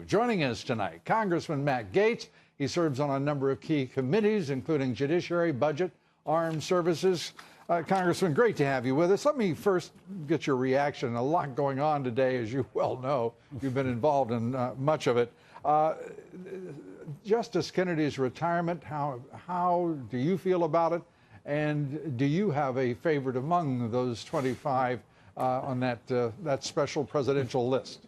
Joining us tonight, Congressman Matt Gaetz. He serves on a number of key committees, including Judiciary, Budget, Armed Services. Congressman, great to have you with us. Let me first get your reaction. A lot going on today, as you well know. You've been involved in much of it. Justice Kennedy's retirement, how do you feel about it? And do you have a favorite among those 25 on that special presidential list?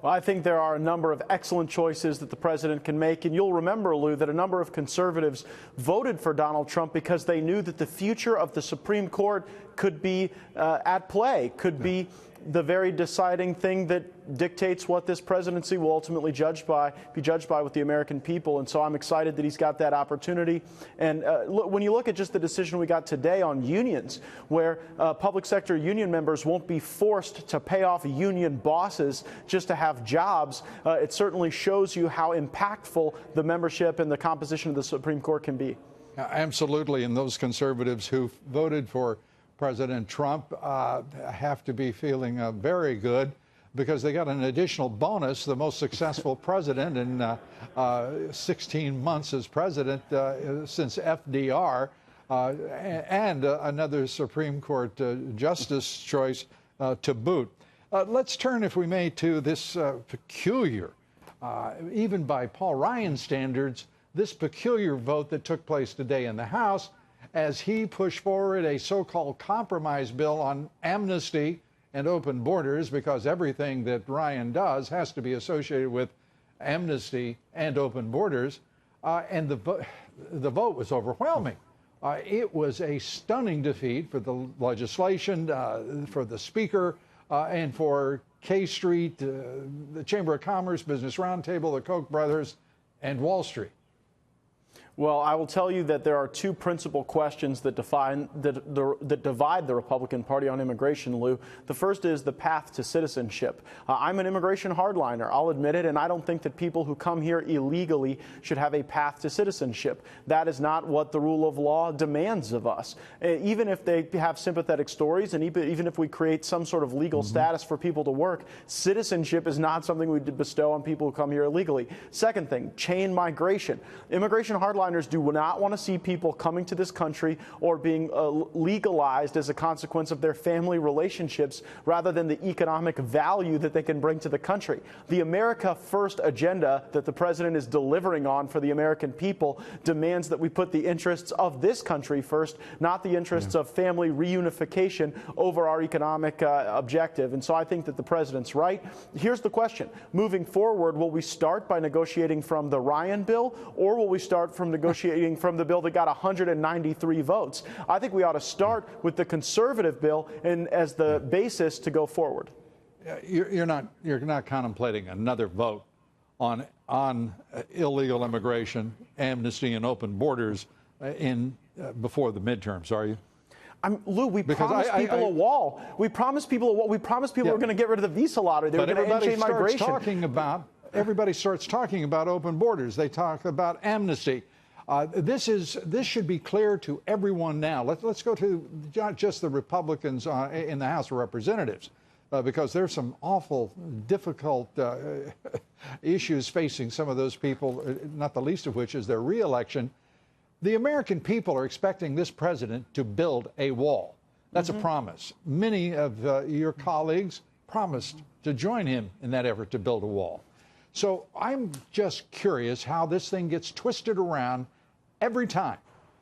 Well, I think there are a number of excellent choices that the president can make. And you'll remember, Lou, that a number of conservatives voted for Donald Trump because they knew that the future of the Supreme Court could be at play, could be the very deciding thing that dictates what this presidency will ultimately be judged by with the American people. And so I'm excited that he's got that opportunity. And when you look at just the decision we got today on unions, where public sector union members won't be forced to pay off union bosses just to have jobs, it certainly shows you how impactful the membership and the composition of the Supreme Court can be. Absolutely. And those conservatives who voted for President Trump have to be feeling very good because they got an additional bonus, the most successful president in 16 months as president since FDR, and another Supreme Court justice choice to boot. Let's turn, if we may, to this peculiar, even by Paul Ryan's standards, this peculiar vote that took place today in the House as he pushed forward a so-called compromise bill on amnesty and open borders, because everything that Ryan does has to be associated with amnesty and open borders. And the vote was overwhelming. It was a stunning defeat for the legislation, for the Speaker, and for K Street, the Chamber of Commerce, Business Roundtable, the Koch brothers, and Wall Street. Well, I will tell you that there are two principal questions that divide the Republican Party on immigration, Lou. The first is the path to citizenship. I'm an immigration hardliner, I'll admit it, and I don't think that people who come here illegally should have a path to citizenship. That is not what the rule of law demands of us. Even if they have sympathetic stories and even if we create some sort of legal status for people to work, citizenship is not something we bestow on people who come here illegally. Second thing, chain migration. Immigration hardliners do not want to see people coming to this country or being legalized as a consequence of their family relationships rather than the economic value that they can bring to the country. The America First agenda that the president is delivering on for the American people demands that we put the interests of this country first, not the interests of family reunification over our economic objective. And so I think that the president's right. Here's the question. Moving forward, will we start by negotiating from the Ryan bill, or will we start from negotiating from the bill that got 193 votes? I think we ought to start with the conservative bill and as the basis to go forward. You're not contemplating another vote on illegal immigration, amnesty, and open borders before the midterms, are you? Lou, we promised people a wall. We promised people a wall. We promised people we're going to get rid of the visa lottery. They were going to end chain migration. Everybody starts talking about open borders. They talk about amnesty. This should be clear to everyone now. Let's go to not just the Republicans in the House of Representatives, because there's some awful, difficult issues facing some of those people, not the least of which is their reelection. The American people are expecting this president to build a wall. That's a promise. Many of your colleagues promised to join him in that effort to build a wall. So I'm just curious how this thing gets twisted around every time.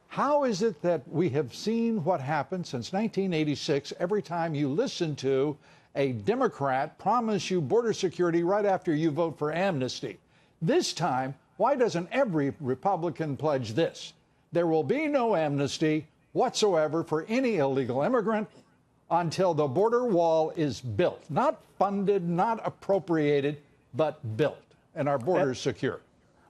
How is it that we have seen what happened since 1986 every time you listen to a Democrat promise you border security right after you vote for amnesty? This time, why doesn't every Republican pledge this? There will be no amnesty whatsoever for any illegal immigrant until the border wall is built. Not funded, not appropriated, but built, and our borders secure.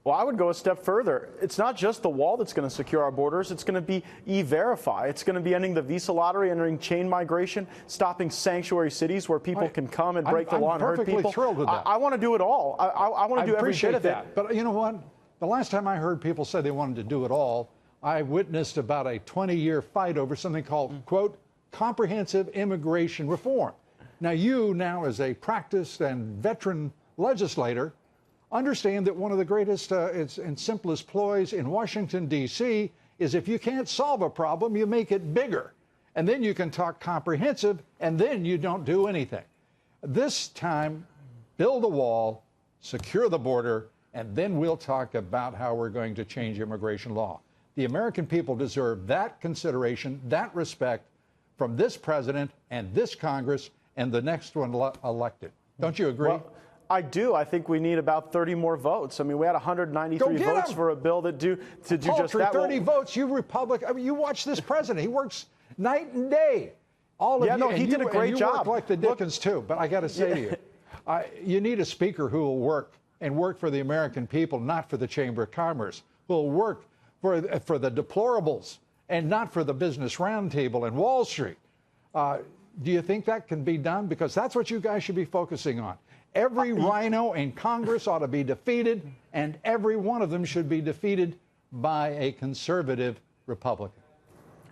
Well, I would go a step further. It's not just the wall that's going to secure our borders. It's going to be E-Verify. It's going to be ending the visa lottery, entering chain migration, stopping sanctuary cities where people can come and break the law and hurt people. I'm perfectly thrilled with that. I want to do it all. I want to do every bit of it. But you know what? The last time I heard people say they wanted to do it all, I witnessed about a 20-year fight over something called, quote, comprehensive immigration reform. Now, you as a practiced and veteran legislator, understand that one of the greatest and simplest ploys in Washington, D.C. is if you can't solve a problem, you make it bigger. And then you can talk comprehensive, and then you don't do anything. This time, build a wall, secure the border, and then we'll talk about how we're going to change immigration law. The American people deserve that consideration, that respect from this president and this Congress and the next one elected. Don't you agree? Well, I do. I think we need about 30 more votes. I mean, we had 193 votes for a bill to do just that. 30 votes, you Republican. I mean, you watch this president. He works night and day. All of you. No, he did a great job. You work like the Dickens, too. But I got to say to you, you need a speaker who will work for the American people, not for the Chamber of Commerce, who will work for the deplorables and not for the Business Roundtable and Wall Street. Do you think that can be done? Because that's what you guys should be focusing on. Every rhino in Congress ought to be defeated, and every one of them should be defeated by a conservative Republican.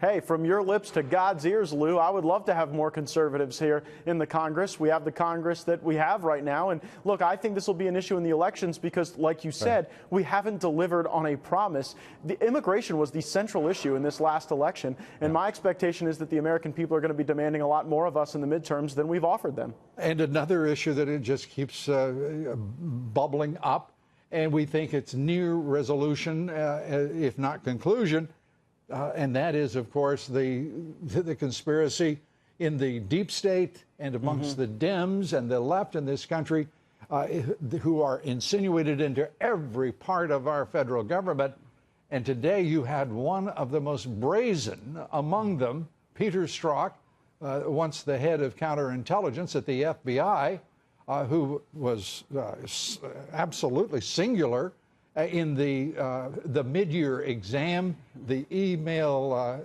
Hey, from your lips to God's ears, Lou, I would love to have more conservatives here in the Congress. We have the Congress that we have right now. And look, I think this will be an issue in the elections because, like you said, we haven't delivered on a promise. The immigration was the central issue in this last election. And my expectation is that the American people are going to be demanding a lot more of us in the midterms than we've offered them. And another issue that it just keeps bubbling up, and we think it's near resolution, if not conclusion, and that is, of course, the conspiracy in the deep state and amongst the Dems and the left in this country who are insinuated into every part of our federal government. And today you had one of the most brazen among them, Peter Strzok, once the head of counterintelligence at the FBI, who was absolutely singular in the mid-year exam, the email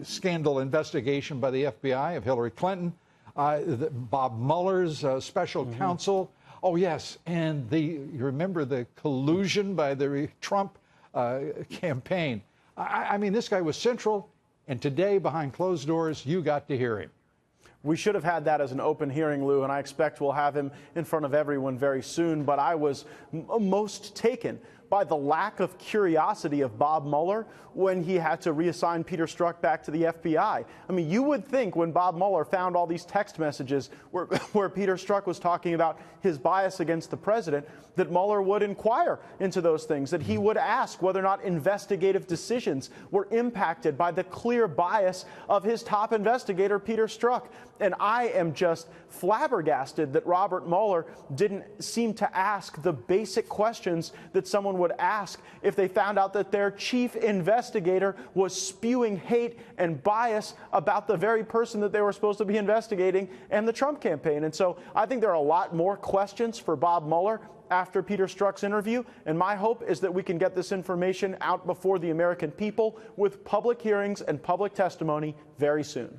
scandal investigation by the FBI of Hillary Clinton, Bob Muller's special counsel. Oh, yes, and you remember the collusion by the Trump campaign. I mean, this guy was central, and today, behind closed doors, you got to hear him. We should have had that as an open hearing, Lou, and I expect we'll have him in front of everyone very soon. But I was most taken by the lack of curiosity of Bob Mueller when he had to reassign Peter Strzok back to the FBI. I mean, you would think when Bob Mueller found all these text messages where Peter Strzok was talking about his bias against the president, that Mueller would inquire into those things, that he would ask whether or not investigative decisions were impacted by the clear bias of his top investigator, Peter Strzok. And I am just flabbergasted that Robert Mueller didn't seem to ask the basic questions that someone would ask if they found out that their chief investigator was spewing hate and bias about the very person that they were supposed to be investigating and the Trump campaign. And so I think there are a lot more questions for Bob Mueller after Peter Strzok's interview, and my hope is that we can get this information out before the American people with public hearings and public testimony very soon.